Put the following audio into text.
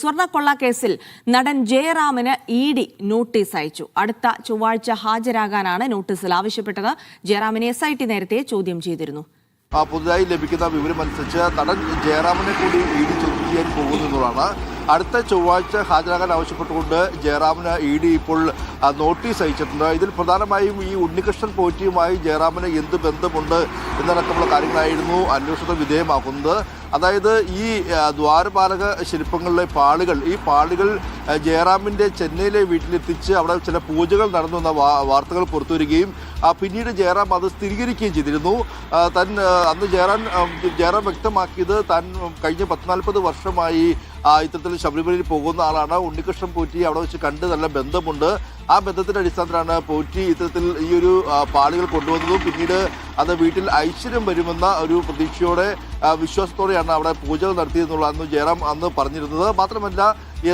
സ്വർണ്ണക്കൊള്ള കേസിൽ നടൻ ജയറാമിന് ഇഡി നോട്ടീസ് അയച്ചു. അടുത്ത ചൊവ്വാഴ്ച ഹാജരാകാനാണ് നോട്ടീസിൽ ആവശ്യപ്പെട്ടത്. ജയറാമിനെ SIT നേരത്തെ ചോദ്യം ചെയ്തിരുന്നു. പുതുതായി ലഭിക്കുന്ന വിവരമനുസരിച്ച് നടൻ ജയറാമിനെ കൂടി ഇഡി ചോദ്യം ചെയ്യാൻ പോകുന്നതാണ്. അടുത്ത ചൊവ്വാഴ്ച ഹാജരാകാൻ ആവശ്യപ്പെട്ടുകൊണ്ട് ജയറാമിന് ഇഡി ഇപ്പോൾ നോട്ടീസ് അയച്ചിട്ടുണ്ട്. ഇതിൽ പ്രധാനമായും ഈ ഉണ്ണികൃഷ്ണൻ പോറ്റിയുമായി ജയറാമിന് എന്ത് ബന്ധമുണ്ട് എന്നടക്കമുള്ള കാര്യങ്ങളായിരുന്നു അന്വേഷണത്തിന് വിധേയമാക്കുന്നത്. അതായത് ഈ ദ്വാരപാലക ശില്പങ്ങളിലെ ഈ പാളികൾ ജയറാമിൻ്റെ ചെന്നൈയിലെ വീട്ടിലെത്തിച്ച് അവിടെ ചില പൂജകൾ നടന്നു എന്ന വാർത്തകൾ പുറത്തുവരികയും പിന്നീട് ജയറാം അത് സ്ഥിരീകരിക്കുകയും ചെയ്തിരുന്നു. അന്ന് ജയറാം വ്യക്തമാക്കിയത് താൻ കഴിഞ്ഞ 40 വർഷമായി ഇത്തരത്തിൽ ശബരിമലയിൽ പോകുന്ന ആളാണ്. ഉണ്ണികൃഷ്ണൻ പോറ്റി അവിടെ വെച്ച് കണ്ട് നല്ല ബന്ധമുണ്ട്. ആ ബന്ധത്തിന്റെ അടിസ്ഥാനത്തിലാണ് പോറ്റി ഇത്തരത്തിൽ ഈ ഒരു പാളികൾ കൊണ്ടുവന്നതും പിന്നീട് അത് വീട്ടിൽ ഐശ്വര്യം വരുമെന്ന ഒരു പ്രതീക്ഷയോടെ വിശ്വാസത്തോടെയാണ് അവിടെ പൂജകൾ നടത്തിയെന്നുള്ളതാണ് ജയറാം അന്ന് പറഞ്ഞിരുന്നത്. മാത്രമല്ല